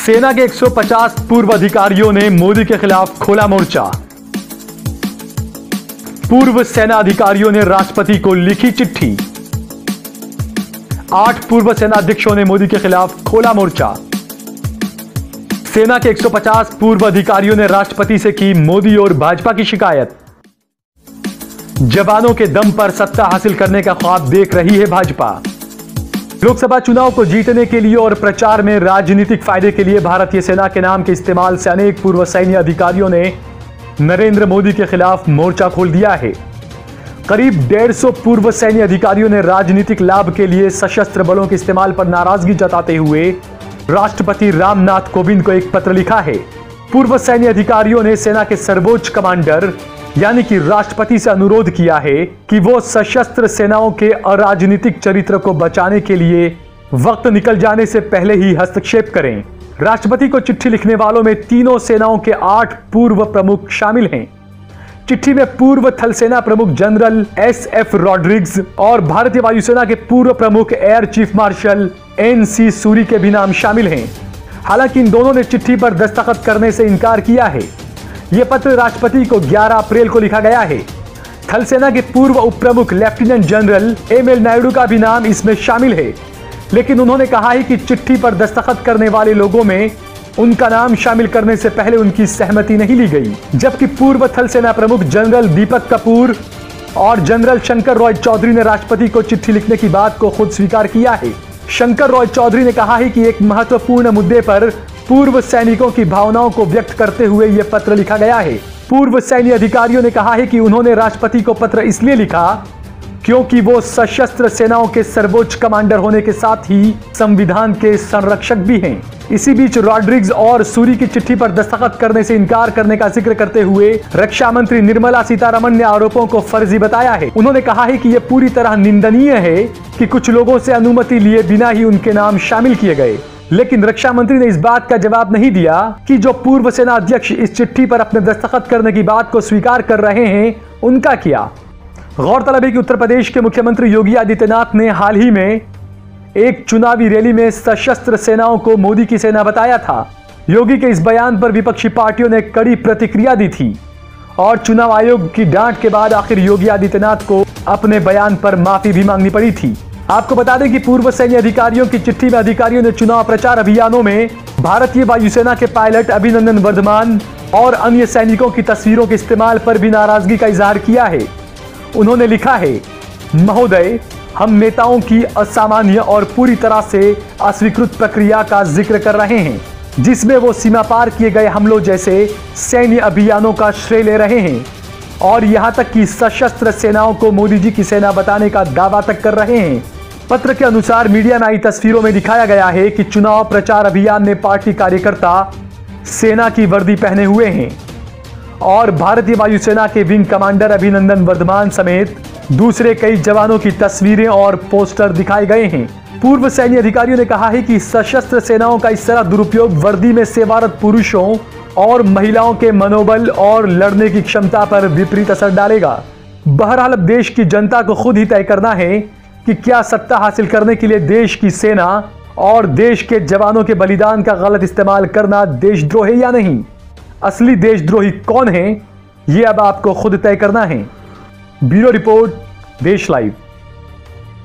सेना के 150 पूर्व अधिकारियों ने मोदी के खिलाफ खोला मोर्चा। पूर्व सेना अधिकारियों ने राष्ट्रपति को लिखी चिट्ठी। 8 पूर्व सेना अध्यक्षों ने मोदी के खिलाफ खोला मोर्चा। सेना के 150 पूर्व अधिकारियों ने राष्ट्रपति से की मोदी और भाजपा की शिकायत। जवानों के दम पर सत्ता हासिल करने का ख्वाब देख रही है भाजपा। लोकसभा चुनाव को जीतने के लिए और प्रचार में राजनीतिक फायदे के लिए भारतीय सेना के नाम के इस्तेमाल से अनेक पूर्व सैन्य अधिकारियों ने नरेंद्र मोदी के खिलाफ मोर्चा खोल दिया है। करीब 150 पूर्व सैन्य अधिकारियों ने राजनीतिक लाभ के लिए सशस्त्र बलों के इस्तेमाल पर नाराजगी जताते हुए राष्ट्रपति रामनाथ कोविंद को एक पत्र लिखा है। पूर्व सैन्य अधिकारियों ने सेना के सर्वोच्च कमांडर यानी कि राष्ट्रपति से अनुरोध किया है कि वो सशस्त्र सेनाओं के अराजनीतिक चरित्र को बचाने के लिए वक्त निकल जाने से पहले ही हस्तक्षेप करें। राष्ट्रपति को चिट्ठी लिखने वालों में तीनों सेनाओं के 8 पूर्व प्रमुख शामिल हैं। चिट्ठी में पूर्व थल सेना प्रमुख जनरल एस.एफ. रॉड्रिग्स और भारतीय वायुसेना के पूर्व प्रमुख air chief marshal NC. Suri के भी नाम शामिल हैं। हालांकि इन दोनों ने चिट्ठी पर दस्तखत करने से इनकार किया है। यह पत्र राष्ट्रपति को 11 अप्रैल को लिखा गया है। थल सेना के पूर्व उप प्रमुख लेफ्टिनेंट जनरल एम.एल. नायडू का भी नाम इसमें शामिल है, लेकिन उन्होंने कहा है कि चिट्ठी पर दस्तखत करने वाले लोगों में उनका नाम शामिल करने से पहले उनकी सहमति नहीं ली गई। जबकि पूर्व थल सेना प्रमुख जनरल दीपक कपूर और जनरल शंकर रॉय चौधरी ने राष्ट्रपति को चिट्ठी लिखने की बात को खुद स्वीकार किया है। शंकर रॉय चौधरी ने कहा है कि एक महत्वपूर्ण मुद्दे पर पूर्व सैनिकों की भावनाओं को व्यक्त करते हुए यह पत्र लिखा गया है। पूर्व सैन्य अधिकारियों ने कहा है कि उन्होंने राष्ट्रपति को पत्र इसलिए लिखा क्योंकि वो सशस्त्र सेनाओं के सर्वोच्च कमांडर होने के साथ ही संविधान के संरक्षक भी हैं। इसी बीच रॉड्रिग्स और सूरी की चिट्ठी पर दस्तखत करने से इनकार करने का जिक्र करते हुए रक्षा मंत्री निर्मला सीतारमण ने आरोपों को फर्जी बताया है। उन्होंने कहा है कि यह पूरी तरह निंदनीय है कि कुछ लोगों से अनुमति लिए बिना ही उनके नाम शामिल किए गए। लेकिन रक्षा मंत्री ने इस बात का जवाब नहीं दिया कि जो पूर्व सेना अध्यक्ष इस चिट्ठी पर अपने दस्तखत करने की बात को स्वीकार कर रहे हैं उनका क्या। गौरतलब है कि उत्तर प्रदेश के मुख्यमंत्री योगी आदित्यनाथ ने हाल ही में एक चुनावी रैली में सशस्त्र सेनाओं को मोदी की सेना बताया था। योगी के इस बयान पर विपक्षी पार्टियों ने कड़ी प्रतिक्रिया दी थी और चुनाव आयोग की डांट के बाद आखिर योगी आदित्यनाथ को अपने बयान पर माफी भी मांगनी पड़ी थी। आपको बता दें कि पूर्व सैन्य अधिकारियों की चिट्ठी में अधिकारियों ने चुनाव प्रचार अभियानों में भारतीय वायुसेना के पायलट अभिनंदन वर्धमान और अन्य सैनिकों की तस्वीरों के इस्तेमाल पर भी नाराजगी का इजहार किया है। उन्होंने लिखा है, महोदय, हम नेताओं की असामान्य और पूरी तरह से अस्वीकृत प्रक्रिया का जिक्र कर रहे हैं जिसमें वो सीमा पार किए गए हमलों जैसे सैन्य अभियानों का श्रेय ले रहे हैं और यहां तक कि सशस्त्र सेनाओं को मोदी जी की सेना बताने का दावा तक कर रहे हैं। पत्र के अनुसार मीडिया में आई तस्वीरों में दिखाया गया है कि चुनाव प्रचार अभियान में पार्टी कार्यकर्ता सेना की वर्दी पहने हुए हैं और भारतीय वायुसेना के विंग कमांडर अभिनंदन वर्धमान समेत दूसरे कई जवानों की तस्वीरें और पोस्टर दिखाए गए हैं। पूर्व सैन्य अधिकारियों ने कहा है कि सशस्त्र सेनाओं का इस तरह दुरुपयोग वर्दी में सेवारत पुरुषों और महिलाओं के मनोबल और लड़ने की क्षमता पर विपरीत असर डालेगा। बहरहाल अब देश की जनता को खुद ही तय करना है कि क्या सत्ता हासिल करने के लिए देश की सेना और देश के जवानों के बलिदान का गलत इस्तेमाल करना देशद्रोह है या नहीं। असली देशद्रोही कौन है, ये अब आपको खुद तय करना है। ब्यूरो रिपोर्ट, देश लाइव।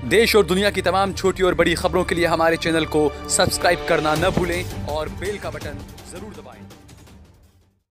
देश और दुनिया की तमाम छोटी और बड़ी खबरों के लिए हमारे चैनल को सब्सक्राइब करना न भूलें और बेल का बटन जरूर दबाएं।